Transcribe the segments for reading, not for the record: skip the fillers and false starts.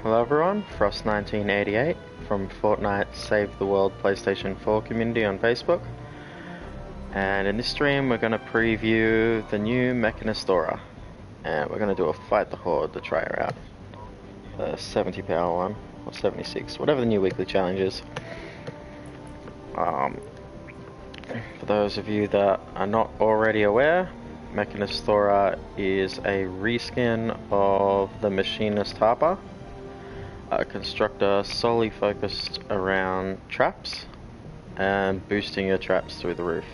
Hello everyone, Frost1988 from Fortnite Save the World PlayStation 4 community on Facebook. And in this stream we're going to preview the new Machinist Thora. And we're going to do a Fight the Horde to try her out. The 70 power one, or 76, whatever the new weekly challenge is. For those of you that are not already aware, Machinist Thora is a reskin of the Machinist Thora, a constructor solely focused around traps and boosting your traps through the roof.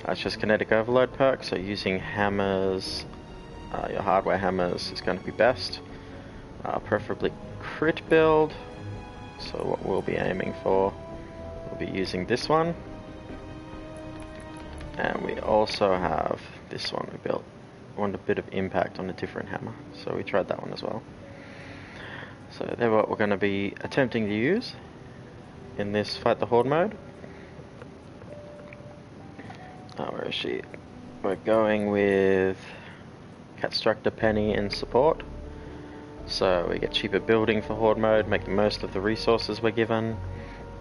It's just kinetic overload perk, so using hammers, your hardware hammers is going to be best. Preferably crit build, so what we'll be aiming for, we'll be using this one. And we also have this one we built. We want a bit of impact on a different hammer, so we tried that one as well. So they're what we're going to be attempting to use in this Fight the Horde mode. Where is she? We're going with Constructor Penny in support. So we get cheaper building for Horde mode, make the most of the resources we're given,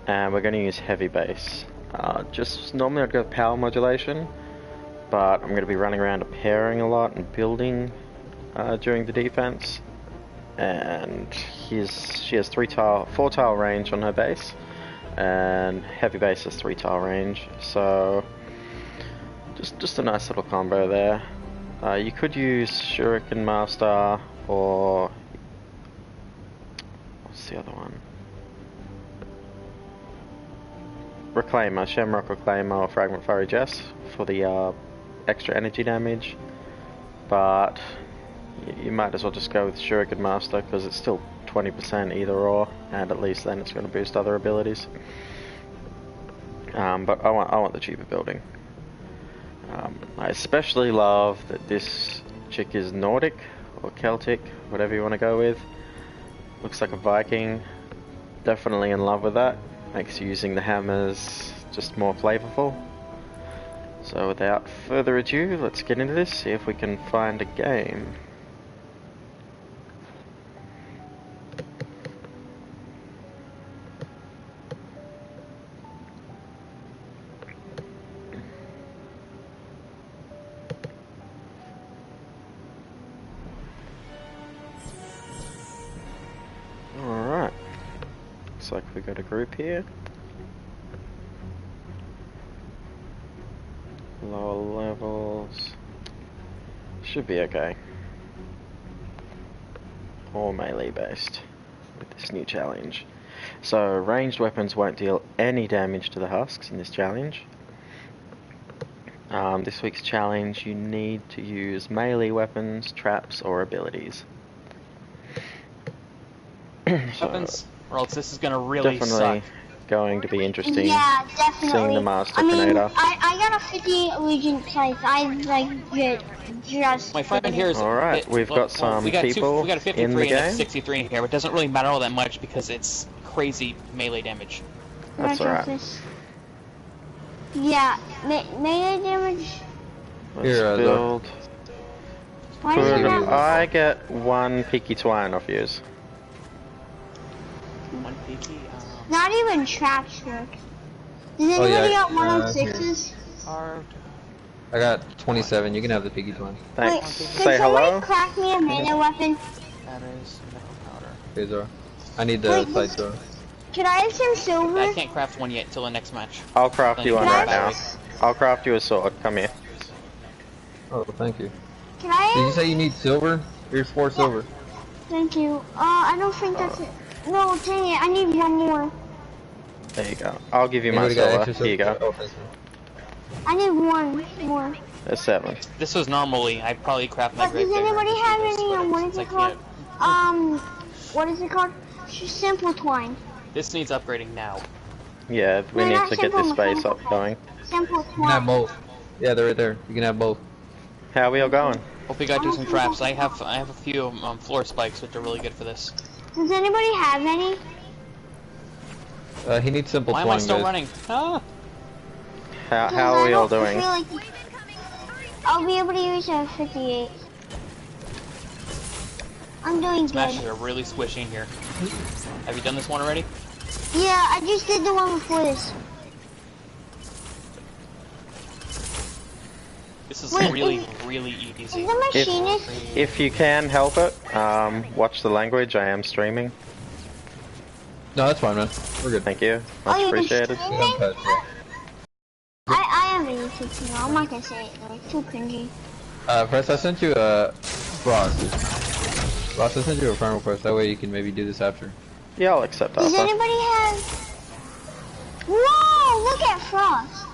and we're going to use heavy base. Just normally I'd go with power modulation, but I'm going to be running around pairing a lot and building during the defense. And she has 4 tile range on her base, and heavy base has 3 tile range. So just a nice little combo there. You could use Shuriken Master or what's the other one? Reclaimer, Shamrock Reclaimer or Fragment Fiery Jess for the extra energy damage, but you might as well just go with Shuriken Master because it's still 20% either or, and at least then it's going to boost other abilities. But I want the cheaper building. I especially love that this chick is Nordic or Celtic, whatever you want to go with. Looks like a Viking. Definitely in love with that. Makes using the hammers just more flavorful. So without further ado, let's get into this, see if we can find a game. Alright. Looks like we got a group here. Lower levels. Should be okay. Or melee based with this new challenge. So ranged weapons won't deal any damage to the husks in this challenge. This week's challenge, you need to use melee weapons, traps, or abilities. Weapons, or else this is gonna really definitely suck. Going to be interesting. Yeah, definitely. Seeing the Master I mean, Grenada. I got a 50 Legion size. I like get just. My friend here is. Alright, we've got some we got people we got a 53 in the and a game. 63 in here, but it doesn't really matter all that much because it's crazy melee damage. That's alright. Yeah, melee damage. Let's build. Why do you have I get 1 Peaky Twine off yours. One peaky. not even traps work? Does anybody got 106s? Carved. I got 27. You can have the piggy one. Thanks. Wait, Say could somebody hello. crack me a melee weapon? That is metal powder. Okay, Zora. I need the Wait, sight Zora. Could I have some silver? I can't craft one yet till the next match. I'll craft you one Can I right now. just- I'll craft you a sword. Come here. Oh, thank you. Can I Did you have... say you need silver? Here's 4 silver. Thank you. I don't think that's it. No, dang it. I need one more. There you go. I'll give you my Anybody got silver. extra Here you silver? go. Oh, thank you. I need one more. There's 7. This was normally I'd probably craft my But great does bigger anybody and have just do any, this, what but is it I called? can't. What is it called? Simple twine. This needs upgrading now. Yeah, we No, need not to get simple, this base mechanical. up going. Simple You can have twine. both. Yeah, they're right there. You can have both. How are we all going? Hope we got to do some traps. I have a few floor spikes which are really good for this. Does anybody have any? He needs simple Why am I twine, still guys. running? Ah! How are we all doing? I feel like I'll be able to use a 58. I'm doing Smashes good. are really squishy in here. Have you done this one already? Yeah, I just did the one before this. This is Wait, really, is- really Is easy. the machinist? If you can help it, watch the language. I am streaming. No, that's fine, man. We're good. Thank you. Are Much you appreciated. streaming? Yeah, I'm past it. I have a YouTube channel. I'm not gonna say it though. It's too cringy. Press, I sent you Ross. Ross, I sent you a friend request. That way you can maybe do this after. Yeah, I'll accept Does Alpha. anybody have? Whoa! Look at Frost.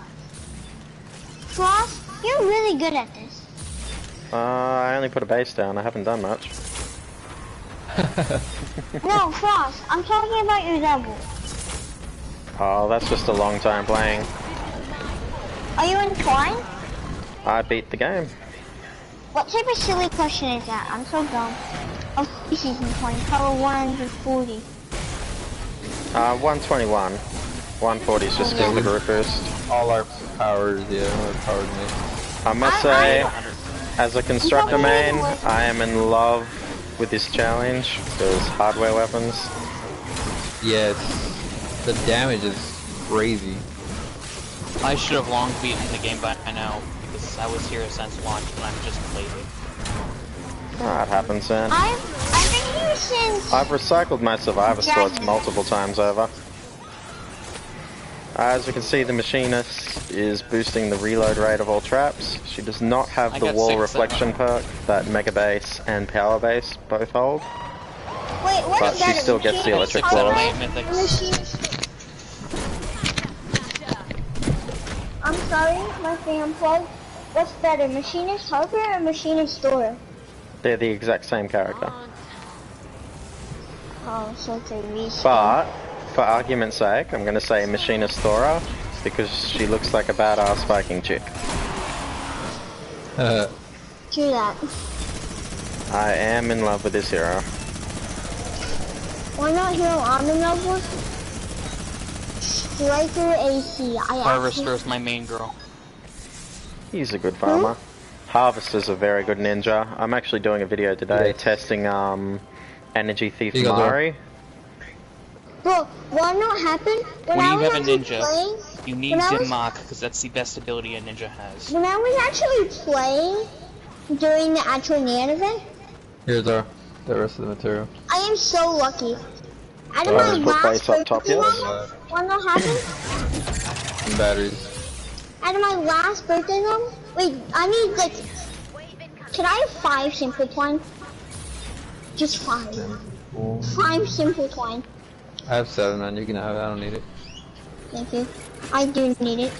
Frost, you're really good at this. I only put a base down. I haven't done much. No, Frost. I'm talking about your level. Oh, that's just a long time playing. Are you in twine? I beat the game. What type of silly question is that? I'm so dumb. Oh, species in twine. Power 140. 121. 140 is just because the group boost. All our powers, yeah, our powers mate. I must say, as a constructor main, I am in love with this challenge. There's hardware weapons. Yes, the damage is crazy. I should have long beaten the game by now, because I was here since launch, and I'm just lazy. Oh, it happens, man. I've been here since. I've recycled my survivor swords multiple times over. As you can see, the machinist is boosting the reload rate of all traps. She does not have I the got wall 6 reflection perk that Mega Base and Power Base both hold. Wait, what But is she that? still gets the electric 6 out of claw. 8 mythics. Machinist. I'm sorry, my thing unplugged. What's better, Machinist Harper or Machinist Thora? They're the exact same character. Oh, so it's a reskin. But, for argument's sake, I'm going to say Machinist Thora, because she looks like a badass Viking chick. True that. I am in love with this hero. Why not hero I'm in love with? Striker AC. Harvester's my main girl. He's a good farmer. Harvester's a very good ninja. I'm actually doing a video today testing Energy Thief You go Mari. Bro, wanna know what happened? When I you was have a actually ninja, playing, you need when I was- Zimmock, because that's the best ability a ninja has. when I was actually playing during the actual NAN event, Here's the rest of the material. I am so lucky. Out of Oh, my just put last base up top, birthday yes? level, wanna know what happened? And batteries. Out of my last birthday level, wait, I need like, can I have 5 simple twine? Just 5. 5 simple twine. I have 7, man. You can have it. I don't need it. Thank you. I do need it.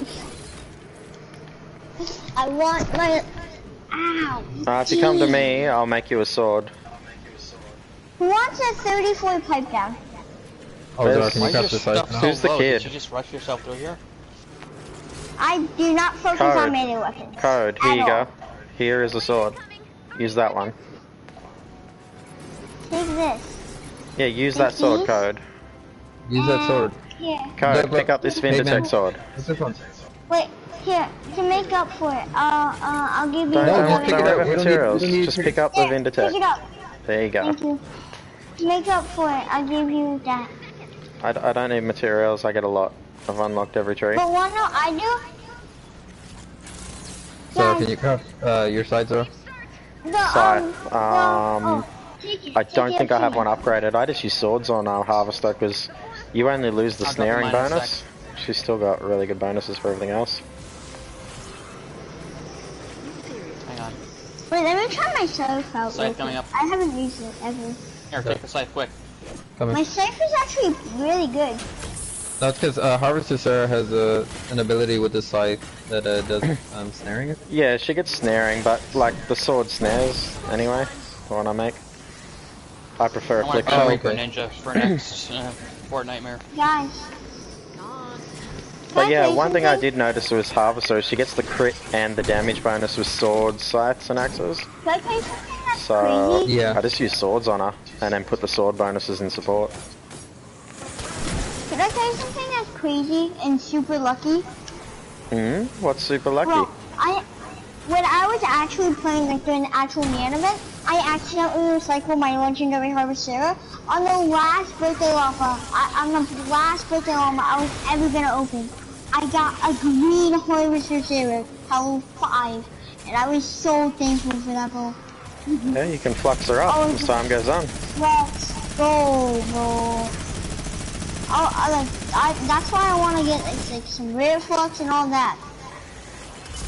I want my. Ow. If you come to me, I'll make you a sword. Who wants a 34 pipe down? Oh, There's- Zara, can you Why is craft your the site stuff now? so Who's the low? kid? Did you just rush yourself through here? I do not focus Code. on melee weapons. Code, here At you all. go. Here is a sword. Use that one. Take this. Yeah, use that sword, These? Code. Use that sword. Here. Code, Yeah, pick up this hey, man. Vindertech sword. What's this one? Wait. Here. To make up for it, I'll give you. Don't, No, don't, just pick don't it worry up. about We don't need- materials. we don't need Just to pick up the Here, pick it Vindertech. up. There you go. Thank you. To make up for it, I'll give you that. I don't need materials. I get a lot. I've unlocked every tree. But what no, I do. So, Guys, can you craft your side, Zara? Take it, I take don't it think I up have to one me. upgraded. I just use swords on Harvester because you only lose the I'll drop snaring mine in a bonus. sec. She's still got really good bonuses for everything else. Hang on. Wait, let me try my scythe out. Scythe real coming quick. up. I haven't used it ever. Here, take the scythe, quick. Coming. My scythe is actually really good. That's because Harvester Sarah has an ability with the scythe that does snaring it. Yeah, she gets snaring, but like the sword snares anyway. The one I make. I prefer I want to affliction. come Oh, Reaper okay. Ninja for next Fort Nightmare. Guys. But yeah, Can I one say thing I something? did notice was Harvester. She gets the crit and the damage bonus with swords, scythes, and axes. Can I tell you something that's So crazy? Yeah. I just use swords on her and then put the sword bonuses in support. Can I tell you something that's crazy and super lucky? What's super lucky? Bro, when I was actually playing like during the actual NAN event, I accidentally recycled my legendary harvester on the last birthday llama. On the last birthday llama I was ever gonna open. I got a green harvester zero, level 5, and I was so thankful for that, bro. Yeah, you can flux her up as time goes on. Let's go, bro. That's why I want to get like some rare flux and all that.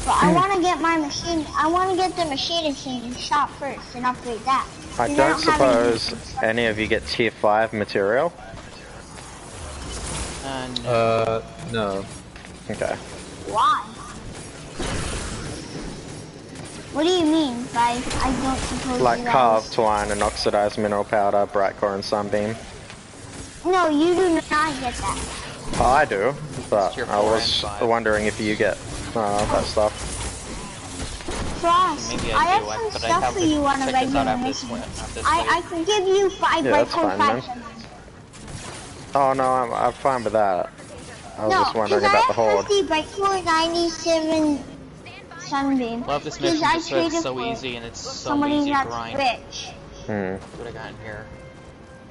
But I want to get my machine. I want to get the machinist in shop first and upgrade that. I don't suppose any of you get tier 5 material. No. No. Okay. Why? What do you mean by I don't suppose? Like carved twine and oxidized mineral powder, bright core and sunbeam. No, you do not get that. Oh, I do, but I was wondering if you get that stuff. Frost, Maybe I have do, some but stuff for you on a regular mission. I can give you 5 bright core 5 sunbeam. Oh no, I'm fine with that. I was just wondering about the horde. No, I have 50 bright core 97 sunbeam. Love this mission just so it's so easy and it's so easy to grind. Rich. What I got in here?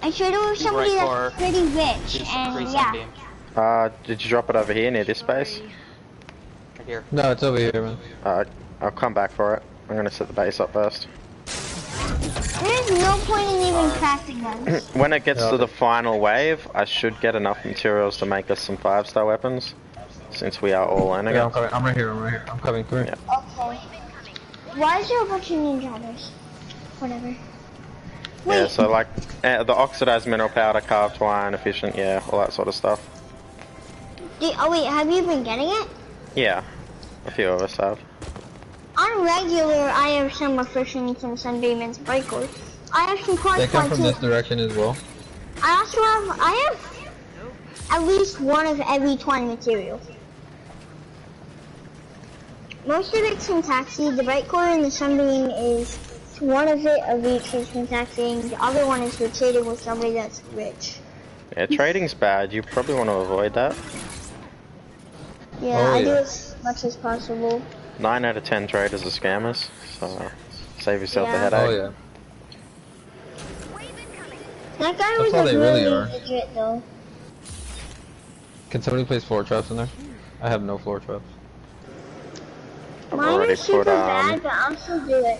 I traded with somebody that's pretty rich, and yeah. Did you drop it over here near this base? Right here. No, it's over here, man. I'll come back for it. I'm gonna set the base up first. There's no point in even crafting guns. When it gets to the final wave, I should get enough materials to make us some 5-star weapons. Since we are all learning it. I'm coming. I'm right here. I'm coming. Come here. Yeah. Okay. Why is there a bunch of ninja hunters? Whatever. Wait. Yeah, so like the oxidized mineral powder, carved twine, efficient, yeah, all that sort of stuff. Oh wait, have you been getting it? Yeah, a few of us have. On regular, I have some efficient, some sunbeam, and some bright core. I have some quad. They come from this direction as well. I also have. I have at least one of every twine material. Most of it's in taxi. The bright core and the sunbeam is one of each is in taxi. The other one is for trading with somebody that's rich. Yeah, trading's bad. You probably want to avoid that. Yeah, I do as much as possible. 9 out of 10 traders are scammers, so save yourself the headache. Oh yeah. That guy That's was how they really are. legit though. Can somebody place floor traps in there? I have no floor traps. Mine is super bad, but I'll still do it.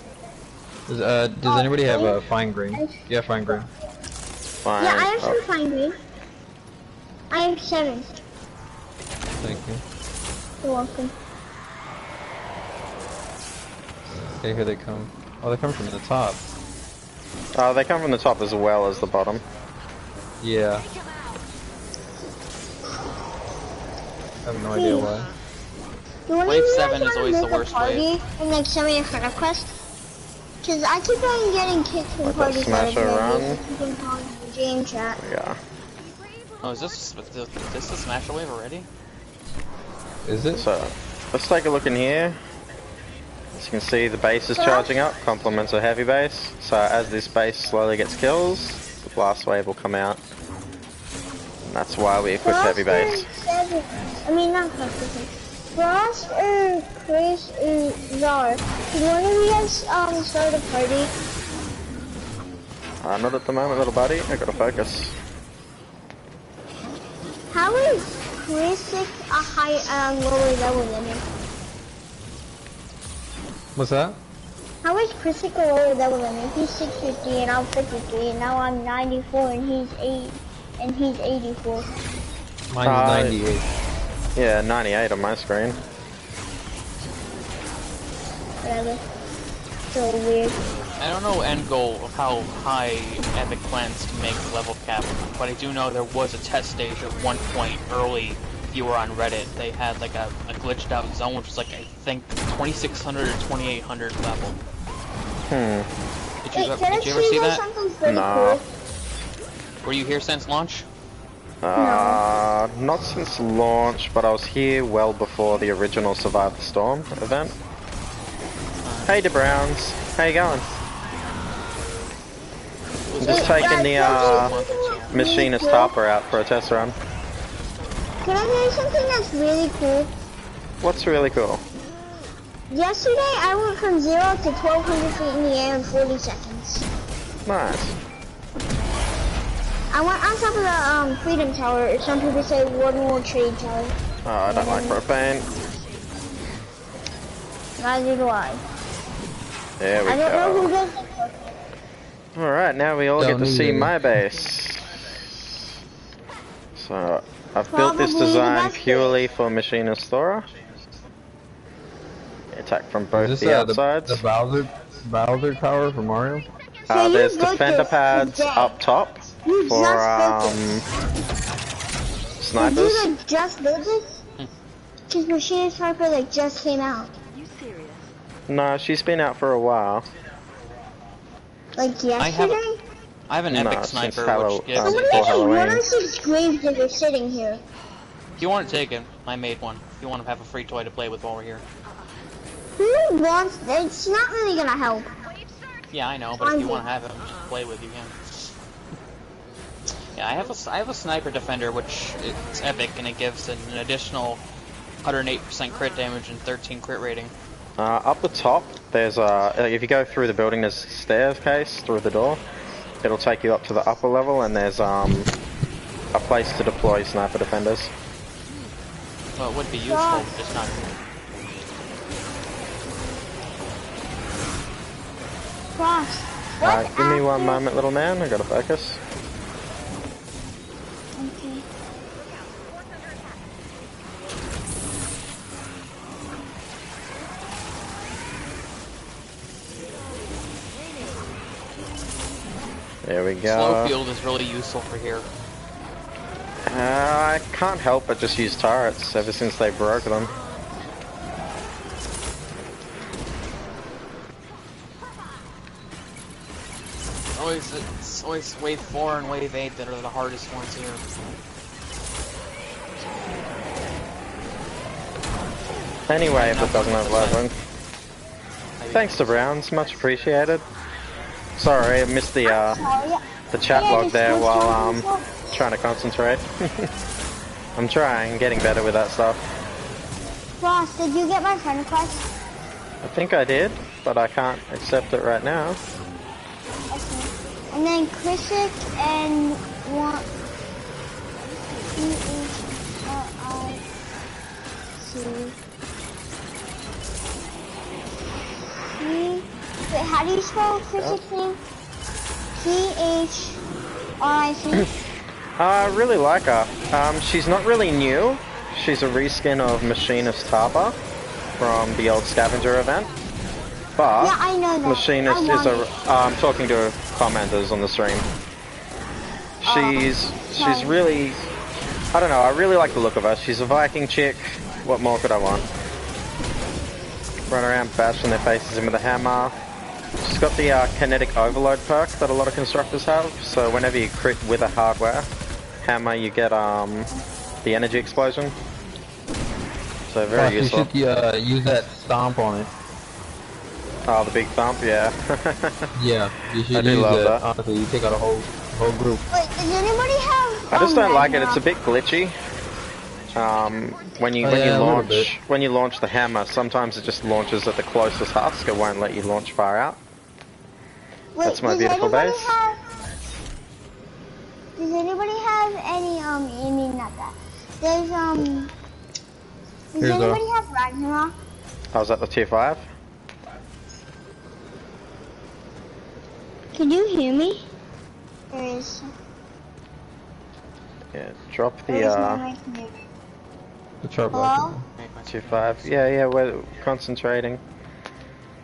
Does anybody have a fine grain? Yeah, fine grain. Fine. Yeah, I have some fine grain. I have 7. Thank you. You're welcome. Okay, here they come. Oh, they come from the top. Oh, they come from the top as well as the bottom. Yeah. I have no idea why. Wave 7 is always the worst wave. And like some of your friend requests. Cause I keep on getting kicked from parties out of the game chat. Yeah. Oh, is this the Smash Wave already? Is it? So, let's take a look in here. As you can see, the base is charging up, complements a heavy base. So as this base slowly gets kills, the blast wave will come out. And that's why we equip heavy base. I mean, not Frost. Frost or Chris or Zar. Did one of you guys start a party? Not at the moment, little buddy. I gotta focus. How is Chris a lower level than him? What's that? How is Chris a lower level than me? He's 650 and I'm 53, and now I'm 94 and he's 84. Mine's 98. Yeah, 98 on my screen. Whatever. So weird. I don't know end goal of how high Epic plans to make the level cap, but I do know there was a test stage at one point early. If you were on Reddit, they had like a glitched out zone, which was like I think 2600 or 2800 level. Hmm. Did you ever see that? No. Cool. Were you here since launch? Not since launch, but I was here well before the original Survive the Storm event. Hey, the Browns. How you going? I'm just taking the Machinist Thora out for a test run. Can I tell you something that's really cool? What's really cool? Yesterday, I went from 0 to 1,200 feet in the air in 40 seconds. Nice. I went on top of the Freedom Tower, or some people say World War Trade Tower. Oh, I don't like propane. Neither do I. There we I don't know who go. does it. Alright, now we all Don't get to need see any. my base. So, I've built this Probably design that's purely for Machinist Thora. Attack from both Is the this outsides. the Bowser Tower for Mario? So There's you built defender this pads today. up top You for just built snipers. Did you like just build this? Because Machinist Harper like just came out. No, she's been out for a while. Like yesterday? I have an No, epic since sniper which gives. Somebody before made Halloween. 106 graves that are sitting here. If you want to take it, I made one. If you want to have a free toy to play with while we're here. Who wants? It's not really gonna help. Yeah, I know, but if you want to have him play with, you can. Yeah, I have a sniper defender which it's epic and it gives an additional 108% crit damage and 13 crit rating. Up the top, there's if you go through the building, there's a staircase through the door. It'll take you up to the upper level, and there's a place to deploy sniper defenders. Well, it would be useful, just not. Frost. Give me one moment, little man. I gotta focus. Okay. There we go. Slow field is really useful for here. I can't help but just use turrets ever since they broke them. It's always wave 4 and wave 8 that are the hardest ones here. Anyway, if it doesn't have leveling. Thanks to Browns, much appreciated. Sorry, I missed the chat log there while trying to concentrate. I'm trying, getting better with that stuff. Frost, did you get my friend request? I think I did, but I can't accept it right now. Okay. And then Chrisic and one Wait, how do you spell Chrisic's name? C-H-R-I-C? I really like her. She's not really new. She's a reskin of Machinist Thora from the old scavenger event. But Yeah, I know that. Machinist is a. I'm talking to commenters on the stream. She's really. I don't know. I really like the look of her. She's a Viking chick. What more could I want? Run around bashing their faces in with a hammer. She's got the kinetic overload perk that a lot of constructors have. So whenever you crit with a hardware hammer, you get the energy explosion. So very useful. You should use that stomp on it. Oh, the big thump, yeah. Yeah, you should I do use love that. that. Honestly, you take out a whole group. Wait, does anybody have... I just don't like it. Ragnarok? It's a bit glitchy. When you launch the hammer, sometimes it just launches at the closest husk. It won't let you launch far out. Wait, That's my does beautiful anybody base. Does anybody have any, I mean, not that. Does Here's anybody have Ragnarok? I was at the tier 5. Can you hear me? There is... Yeah, drop there is no the way to hear me. The chart Hello? tier 5. Yeah, we're concentrating.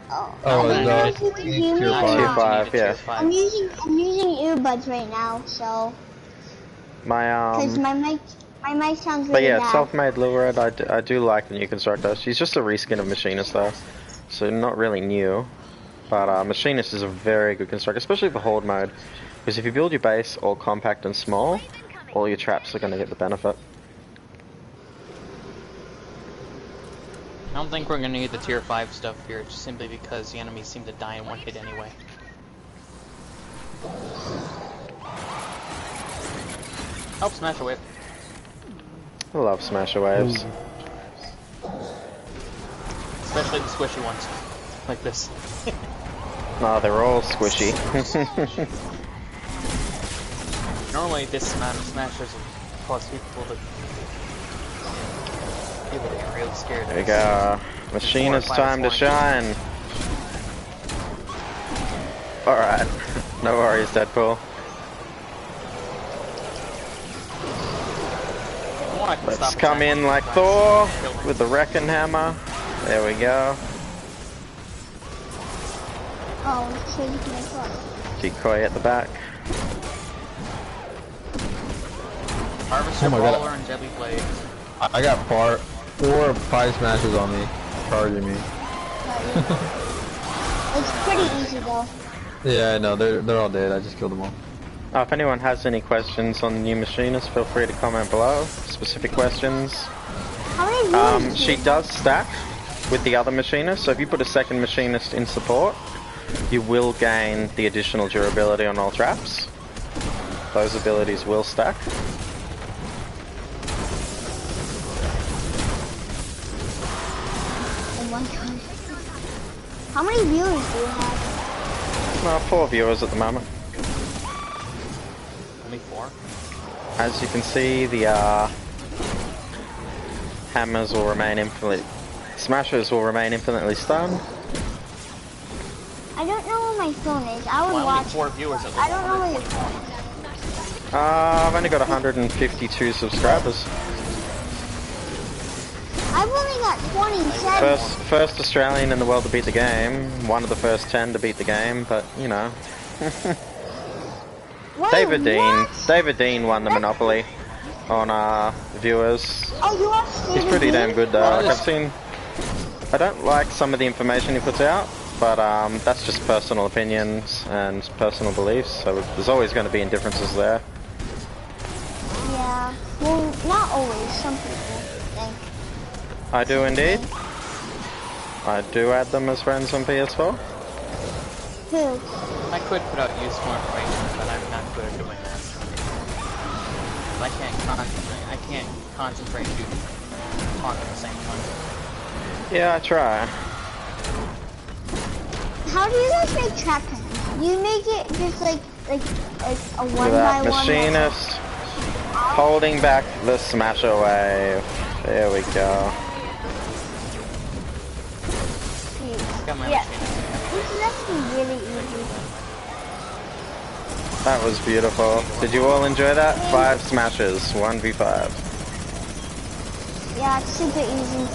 Oh, Oh, I don't know it's if you can hear me tier or five. Tier not. 5, yeah. I'm using earbuds right now, so... My Because my mic sounds But really yeah, bad. self-made Lured, I do like the new constructor. She's just a reskin of Machinist though, so not really new. But Machinist is a very good constructor, especially for Horde mode. Because if you build your base all compact and small, all your traps are going to get the benefit. I don't think we're gonna need the tier 5 stuff here, just simply because the enemies seem to die in one hit anyway. Help smash a wave. I love Smasher Waves. Especially the squishy ones. Like this. No, they're all squishy. Normally this amount of smashers will cause people to get really scared. There we go. Machinist time to shine. Alright. No worries, Deadpool. Let's come in like Thor with the wrecking hammer. There we go. Oh, so you can make Decoy at the back. Harvester Brawler and Deadly Blade. I got 4 or 5 smashes on me, charging me. It's pretty easy though. Yeah, I know, they're all dead, I just killed them all. If anyone has any questions on the new Machinist, feel free to comment below. Specific questions. How many viewers do She you have? does stack with the other Machinist, so if you put a second Machinist in support, you will gain the additional durability on all traps. Those abilities will stack. Oh my god. How many viewers do you have? 4 viewers at the moment. Only 4? As you can see, the hammers will remain infinitely... Smashers will remain infinitely stunned. I don't know where my phone is. I would Well, watch. only 4 viewers at I don't know where your phone is. I've only got 152 subscribers. I've only got 27. First Australian in the world to beat the game. One of the first 10 to beat the game, but you know. Wait, David what? Dean won the Monopoly on viewers. Oh, you watched He's David pretty Dean? damn good though. Like, I don't like some of the information he puts out, but that's just personal opinions and personal beliefs, so there's always going to be differences there. Yeah. Well, not always. Some people think. I do indeed. I do add them as friends on PS4. Who? I could put out useful information, but I'm not good at doing that. I can't concentrate and talk at the same time. Yeah, I try. How do you guys make trap cannons? You make it just like a one With by that one. Machinist holding back the Smasher wave. There we go. Got my Yeah. Machinist. This is actually really easy. That was beautiful. Did you all enjoy that? 5 smashes, 1v5. Yeah, it's super easy.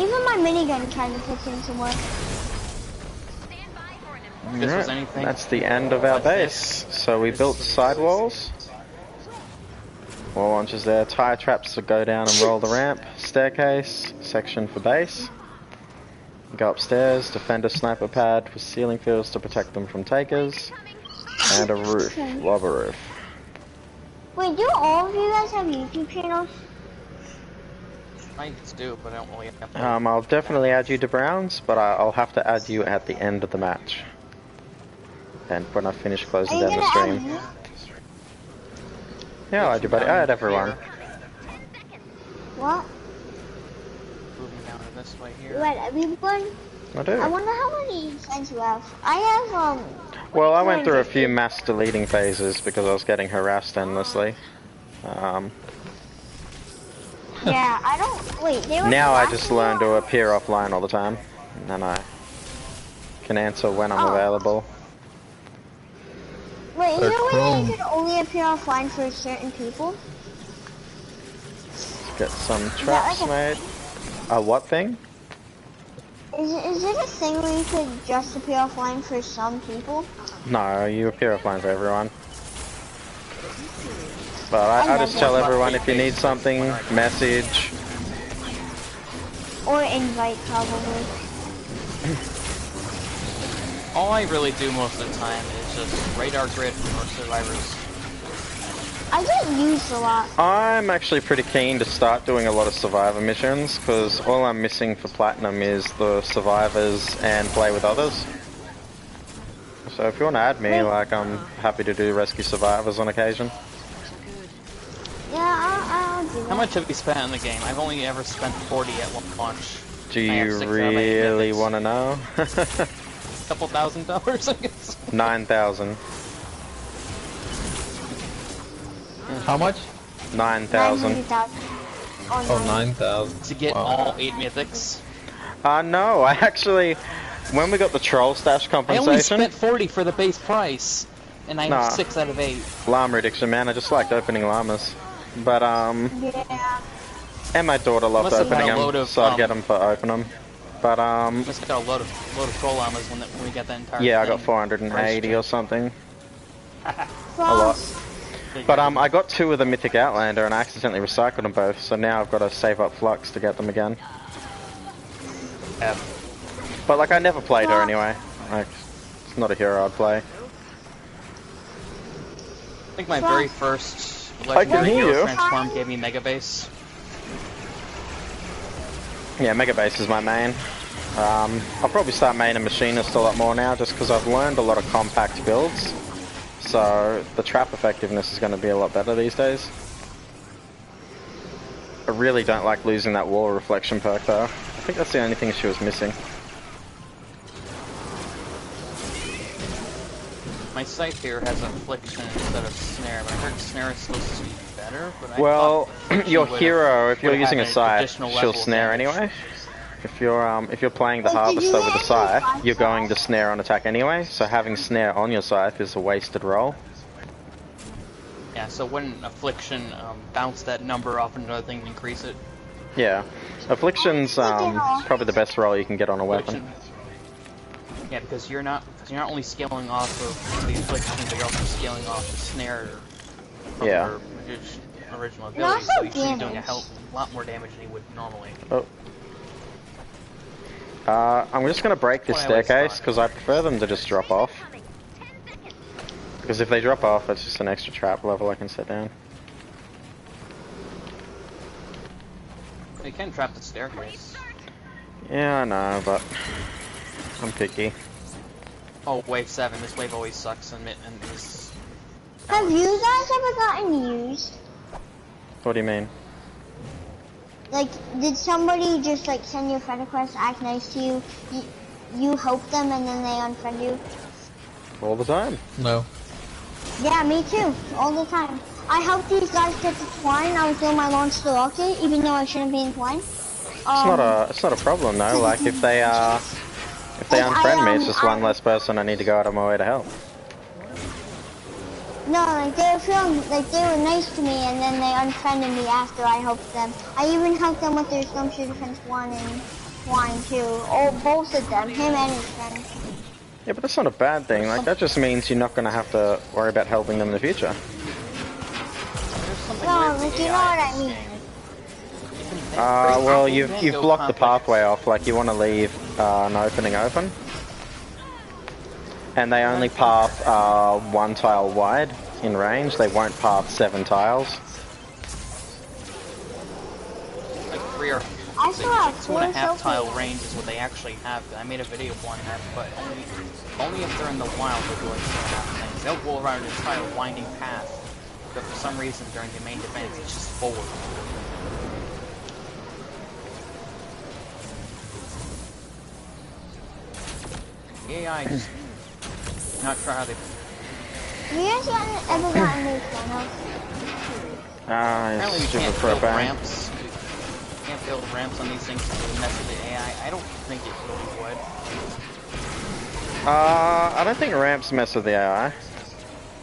Even my minigun kind of fits in somewhere. If this was anything. That's the end of our base. So we built side walls. Wall launchers there, tire traps to go down and roll the ramp, staircase, section for base. Go upstairs, defender sniper pad with ceiling fields to protect them from takers, and a roof, lava roof. Wait, do all of you guys have YouTube channels? I do, but I don't really have to. I'll definitely add you to Browns, but I'll have to add you at the end of the match. And when I finish closing Are you down the gonna add stream. me? Yeah, I'll add you, buddy. I add everyone. What? Moving down to this way You here. add everyone? I I do. wonder how many friends you have. I have, Well, I went through a few mass deleting phases because I was getting harassed endlessly. yeah, I don't, wait, they were Now I harassing just you? learn to appear offline all the time, and then I can answer when I'm Oh. available. Wait, is there a way that Chrome. you can only appear offline for certain people? Get some that traps like made. A what thing? Is it a thing where you could just appear offline for some people? No, you appear offline for everyone. But I just tell everyone if you need something, message. Or invite, probably. All I really do most of the time is just radar grid or survivors. I get used a lot. I'm actually pretty keen to start doing a lot of survivor missions, because all I'm missing for platinum is the survivors and play with others. So if you want to add me, like, I'm happy to do rescue survivors on occasion. Yeah, I'll do that. How much have you spent on the game? I've only ever spent 40 at one launch. Do I have you 6 out of 8 really mythics. want to know? Couple $1,000, I guess. 9,000. How much? 9,000. 900,000. Oh, 9,000. To get Wow. all 8 mythics. No, I actually, when we got the troll stash I only compensation, spent 40 for the base price, and I Nah. have 6 out of 8. llama addiction, man, I just liked opening llamas. But, Yeah. and my daughter loved Must have opening got a load them, of, so I'd get them for opening them. But, Must have got a load of troll llamas when we got that entire yeah, I thing. got 480 or something. Frost. But, I got 2 with the Mythic Outlander and I accidentally recycled them both, so now I've got to save up Flux to get them again. Yeah. But, like, I never played her anyway. Like, it's not a hero I'd play. I think my very first I can legendary hear hero you. transform gave me Mega Base. Yeah, Mega Base is my main. I'll probably start maining Machinist a lot more now, just because I've learned a lot of compact builds. So, the trap effectiveness is going to be a lot better these days. I really don't like losing that wall reflection perk though. I think that's the only thing she was missing. My scythe here has affliction instead of snare, but I heard snare is supposed to be better. But Well, I thought your would've- hero, if you're would've using had a an scythe, additional she'll level of snare damage. anyway. If you're playing the Wait, did harvester you with a actually scythe, find you're that? going to snare on attack anyway. So having snare on your scythe is a wasted roll. Yeah, so wouldn't affliction bounce that number off another thing and increase it? Yeah, affliction's probably the best roll you can get on a weapon. Affliction- Yeah, because you're not only scaling off of the affliction, but you're also scaling off the snare from Yeah. your original And ability, also so you should be doing a damage. lot more damage than you would normally. Oh. I'm just going to break this What I always staircase thought. because I prefer them to just drop off. Because if they drop off, it's just an extra trap level I can set down. You can trap the staircase. Yeah, I know, but I'm picky. Oh, wave 7. This wave always sucks and this. Have you guys ever gotten used? What do you mean? Like, did somebody just like send you a friend request, act nice to you, you help them, and then they unfriend you? All the time. No. Yeah, me too, all the time. I helped these guys get the twine. I was doing my launch to rocket, even though I shouldn't be in twine. It's not a problem though. Like if they unfriend me, it's just one less person I need to go out of my way to help. No, like they were feeling like they were nice to me, and then they unfriended me after I helped them. I even helped them with their Stormshooter Defense 1 and twine too. Oh, both of them, him and his friend. Yeah, but that's not a bad thing. Like that just means you're not going to have to worry about helping them in the future. There's something No, weird with like, the you know AI what I in this mean. game. Well, You you've can't you've go blocked the complex. pathway off. Like you want to leave an opening open, and they only path 1 tile wide in range. They won't path 7 tiles. Like 3 or I saw a 2.5 cool tile selfie. range is what they actually have. I made a video on that, but only if they're in the wild they'll do like 2.5 things. They'll go around an entire winding path, but for some reason during the main defense it's just forward. The AI just not sure how they. Have you guys ever gotten those funnels? Apparently we It's super can't for a build bang. ramps. We can't build ramps on these things to really mess with the AI. I don't think it really would. I don't think ramps mess with the AI.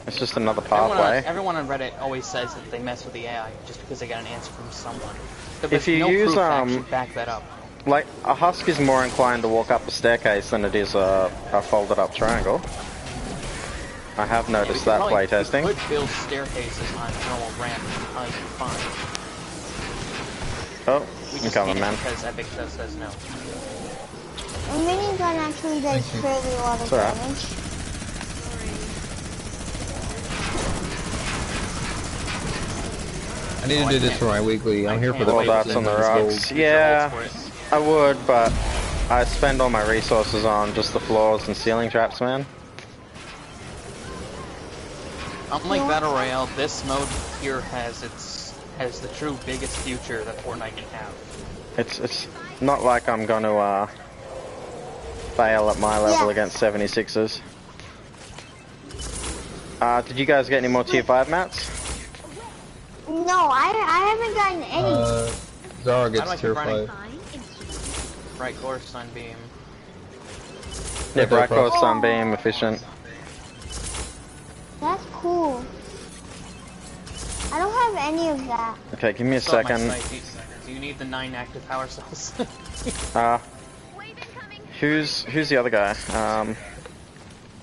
It's just another pathway. Everyone on Reddit always says that they mess with the AI just because they got an answer from someone. But If there's you no use, proof to actually back that up. Like, a husk is more inclined to walk up the staircase than it is a folded up triangle. I have noticed that playtesting. We could build staircases on a normal ramp and probably be fine. Oh, We I'm just coming, can't man. because Epic says no. A minigun actually does fairly a lot of It's alright. damage. I need to do this for my weekly. I'm here for the All wait dots for on the the rocks. gold. Yeah, For it. I would, but I spend all my resources on just the floors and ceiling traps, man. Unlike Battle Royale, this mode here has has the true biggest future that Fortnite can have. It's not like I'm gonna fail at my level against 76ers. Did you guys get any more tier 5 mats? No, I haven't gotten any. Zara How do I gets keep tier running? 5. Bright core sunbeam. Yeah, bright core, Oh. sunbeam, efficient. That's cool. I don't have any of that. Okay, give me a Still have my second. sight. Do you need the 9 active power cells? Who's the other guy?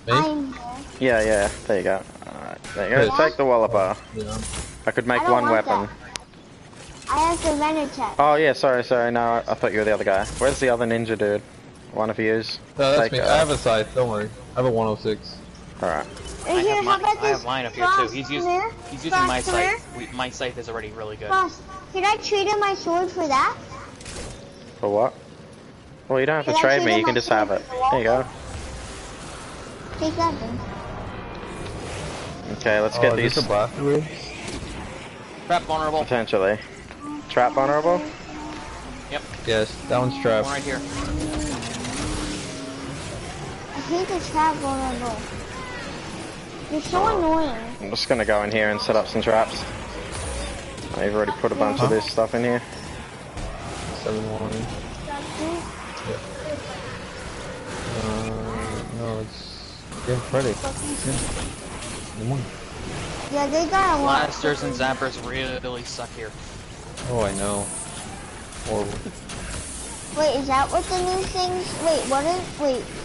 Me? I'm there. Yeah, there you go. Alright, there you go. Yeah. Take the Walloper. Yeah. I could I make don't one want weapon. that. I have the Venom check. Oh yeah, sorry, no, I thought you were the other guy. Where's the other ninja dude? One of yous? No, that's Take, me. I have a scythe, don't worry. I have a 106. Alright. Right here, how about I have this? mine up here too. Frost, He's come using here. my Frost, come scythe. here. My scythe is already really good. Frost, can I trade in my sword for that? For what? Well, you don't have to Can I trade trade me, in you my can just have sword it. for the There you go. Take that then. Okay, let's Oh, get is this these. a blaster wheel? Trap vulnerable. Potentially. Trap vulnerable? Yep. Yes, that one's One trapped. right here. I hate the trap vulnerable. You're so annoying. I'm just gonna go in here and set up some traps. I've already put a bunch of this stuff in here. 7-1. No, it's getting Freddy. Come on. Yeah, they got a lot. Blasters and zappers really suck here. Oh, I know. Horrible. Wait, is that what the new things? Wait, the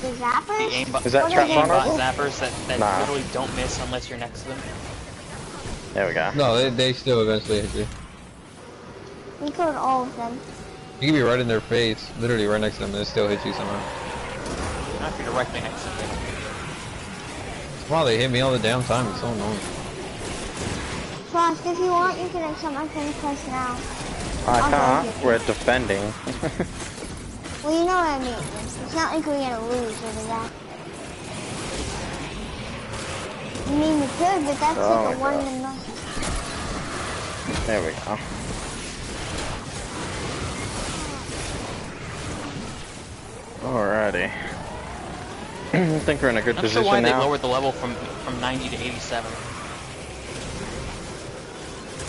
The zappers? aimbot, Is that What trap are they? aimbot vulnerable? zappers that Nah. literally don't miss unless you're next to them. There we go. No, they still eventually hit you. We killed all of them. You can be right in their face, literally right next to them, and they still hit you somehow. Not if you're directly next to them. Wow, they hit me all the damn time. It's so annoying. Frost, if you want, you can accept my friend request now. I I'll can't, go get we're defending. Well, you know what I mean. It's not like we're gonna lose over that. I mean, we could, but that's Oh like a my one God. in a million. There we go. Alrighty. I think we're in a good I'm not position sure why they now. lowered the level from 90 to 87.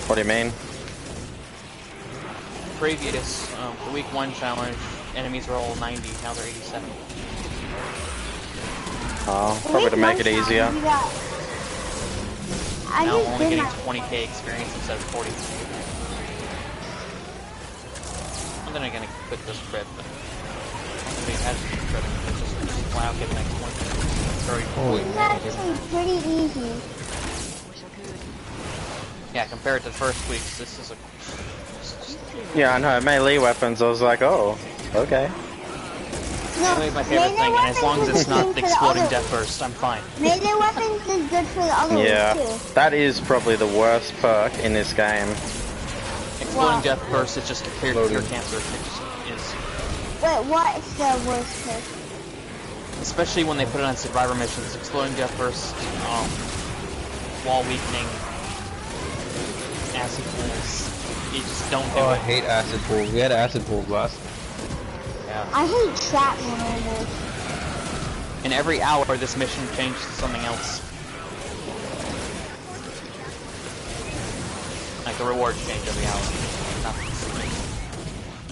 What do you mean? Previous, the week 1 challenge, enemies were all 90, now they're 87. Oh, probably to make it easier. I Now I'm just only did getting my... 20k experience instead of 40. I'm then again, I could quit this trip, but I'm gonna be as a trip, just allow get the next one. Very Holy It's man. actually pretty easy. Yeah, compared to the first weeks, this is a... Yeah, I know, melee weapons, I was like, oh, okay. No, Melee is my favorite melee thing, and as long as weapons it's is not good the for exploding other- death burst, I'm fine. Melee weapons is good for the other Yeah, ones too. that is probably the worst perk in this game. Exploding Wow. death burst is just pure Loading. cancer. It just is. Wait, what is the worst pick? Especially when they put it on survivor missions. Exploding death burst, wall weakening, acid pools. You just don't do Oh, I it. hate acid pools. We had acid pools last. Yeah. I hate trap vulnerable. In every hour, this mission changes to something else. Like the rewards change every hour. Nothing.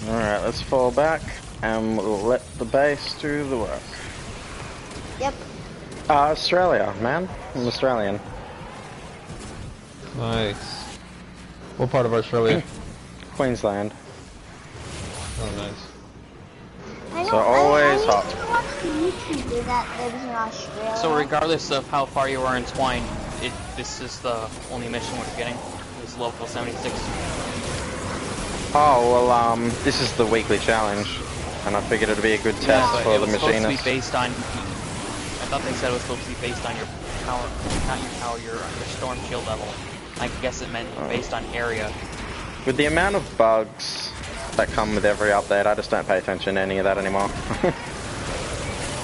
Alright, let's fall back and we'll let the base do the work. Yep. Australia, man. I'm Australian. Nice. What part of Australia? Queensland. Oh, nice. I know, So always I hot. used to watch a YouTuber that lives in Australia. So regardless of how far you are entwined, this is the only mission we're getting. This level 76. Oh, well, this is the weekly challenge. And I figured it'd be a good test but for it the was supposed to be machinist. based on. I thought they said it was supposed to be based on your power, not your power, your storm shield level. I guess it meant based on area. With the amount of bugs that come with every update, I just don't pay attention to any of that anymore.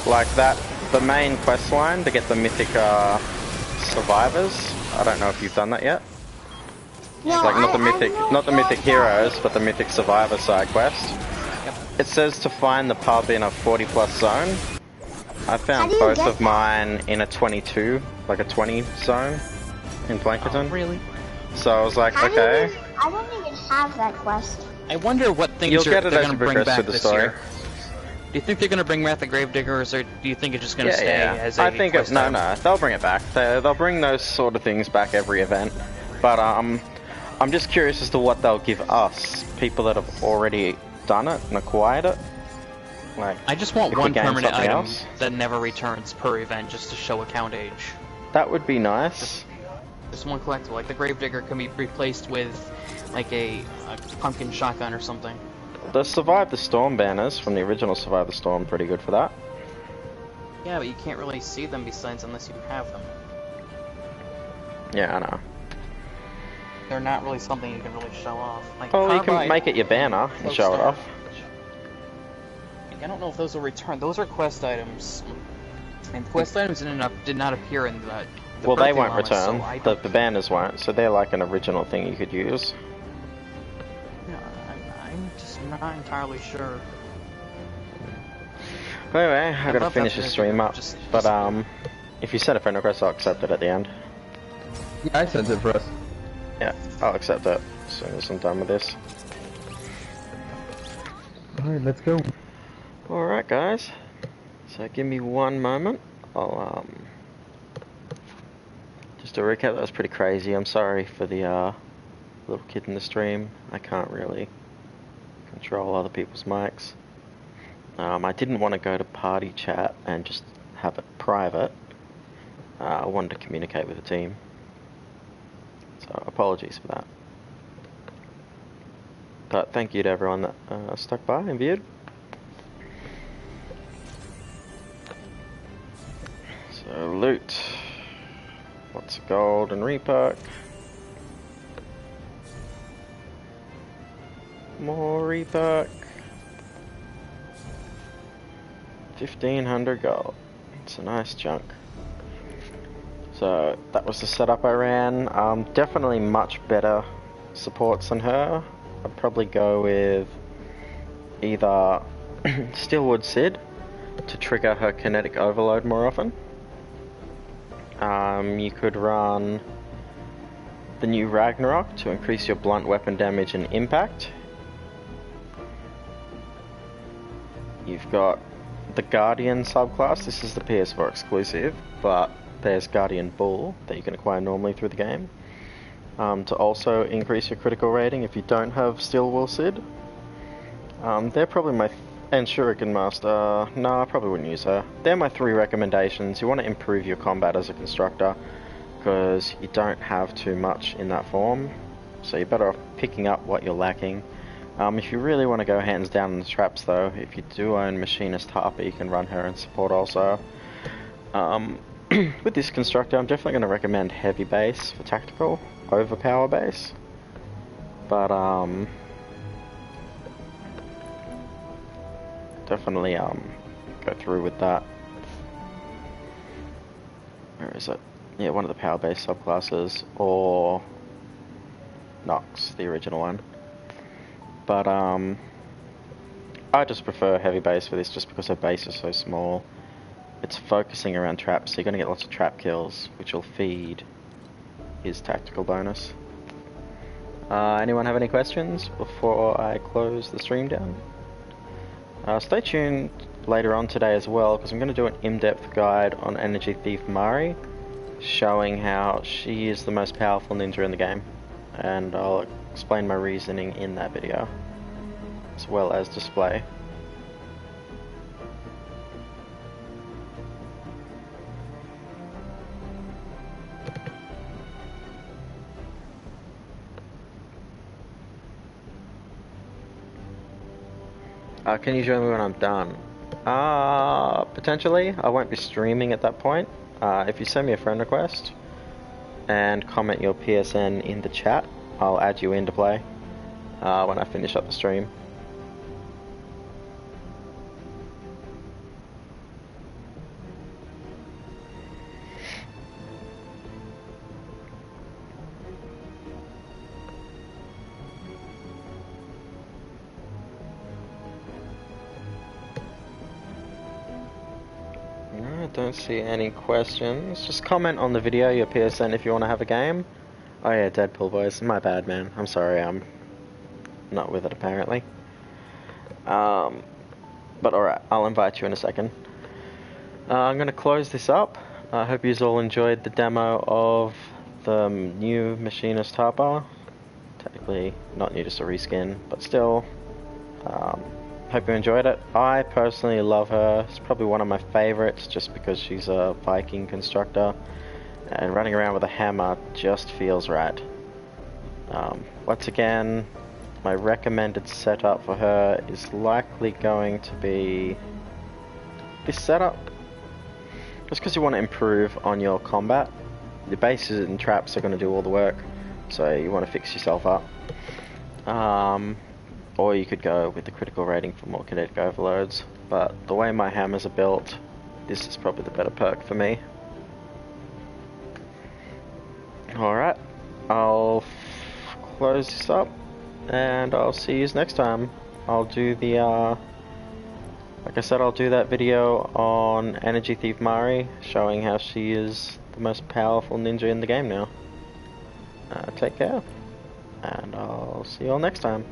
Like that, the main quest line to get the mythic survivors. I don't know if you've done that yet. No, Like not the I mythic, know not the mythic that. heroes, but the mythic survivor side quest. Yep. It says to find the pub in a 40+ zone. I How found do you both get of that? mine in a 22, like a 20 zone in Oh, Plankerton. really? So I was like, How do okay. you? I don't even have that quest. I wonder what things You'll they're get it as gonna you bring progress back through the this story. year. Do you think they're gonna bring back the Gravediggers, or do you think it's just gonna Yeah, stay yeah. as a I think quest item? no, they'll bring it back. They'll bring those sort of things back every event. But I'm just curious as to what they'll give us, people that have already done it and acquired it. Like, I just want if we one gain permanent something item else. that never returns per event, just to show account age. That would be nice. Just one collectible, like the Gravedigger can be replaced with like a pumpkin shotgun or something. The Survive the Storm banners from the original Survive the Storm pretty good for that. Yeah, but you can't really see them besides unless you have them. Yeah, I know. They're not really something you can really show off. Like Oh, you can Carbide, make it your banner and show it Star. off. I don't know if those will return. Those are quest items, and quest items did not appear in the Well, they birthday won't llama, so return. I The don't- banners won't, so they're like an original thing you could use. Yeah, I'm just not entirely sure. Anyway, I gotta love finish that the stream up. just- But if you send a friend request, I'll accept it at the end. Yeah, I sent it for us. Yeah, I'll accept it as soon as I'm done with this. Alright, let's go. Alright, guys. So give me one moment. I'll just to recap, that was pretty crazy. I'm sorry for the little kid in the stream. I can't really control other people's mics. I didn't want to go to party chat and just have it private. I wanted to communicate with the team. So apologies for that. But thank you to everyone that stuck by and viewed. So loot. Lots of gold and reperk. More reperk. 1500 gold. It's a nice chunk. So that was the setup I ran. Definitely much better supports than her. I'd probably go with either Steelwood Sid to trigger her kinetic overload more often. You could run the new Ragnarok to increase your blunt weapon damage and impact. You've got the Guardian subclass. This is the PS4 exclusive, but there's Guardian Bull that you can acquire normally through the game. To also increase your critical rating if you don't have Steel Will Sid. They're probably my... and Shuriken Master. No, I probably wouldn't use her. They're my 3 recommendations. You want to improve your combat as a constructor, because you don't have too much in that form. So you're better off picking up what you're lacking. If you really want to go hands down on the traps though, if you do own Machinist Thora, you can run her in support also. With this constructor, I'm definitely going to recommend heavy base for tactical over power base. But definitely go through with that. Where is it? Yeah, one of the power base subclasses, or Nox, the original one. But I just prefer heavy base for this just because her base is so small. It's focusing around traps, so you're going to get lots of trap kills, which will feed his tactical bonus. Anyone have any questions before I close the stream down? Stay tuned later on today as well, because I'm going to do an in-depth guide on Energy Thief Mari, showing how she is the most powerful ninja in the game, and I'll explain my reasoning in that video, as well as display. Can you join me when I'm done? Potentially. I won't be streaming at that point. If you send me a friend request and comment your PSN in the chat, I'll add you into play when I finish up the stream. I don't see any questions. Just comment on the video, your PSN, if you want to have a game. Oh yeah, Deadpool boys. My bad, man. I'm sorry, I'm not with it apparently. But alright, I'll invite you in a second. I'm going to close this up. I hope you all enjoyed the demo of the new Machinist Thora. Technically not new, just a reskin, but still. Hope you enjoyed it. I personally love her. It's probably one of my favorites just because she's a Viking constructor and running around with a hammer just feels right. Once again, my recommended setup for her is likely going to be this setup. Just because you want to improve on your combat. The bases and traps are going to do all the work, so you want to fix yourself up. Or you could go with the critical rating for more kinetic overloads, but the way my hammers are built, this is probably the better perk for me. Alright, I'll close this up, and I'll see you next time. I'll do the, like I said, I'll do that video on Energy Thief Mari, showing how she is the most powerful ninja in the game now. Take care, and I'll see you all next time.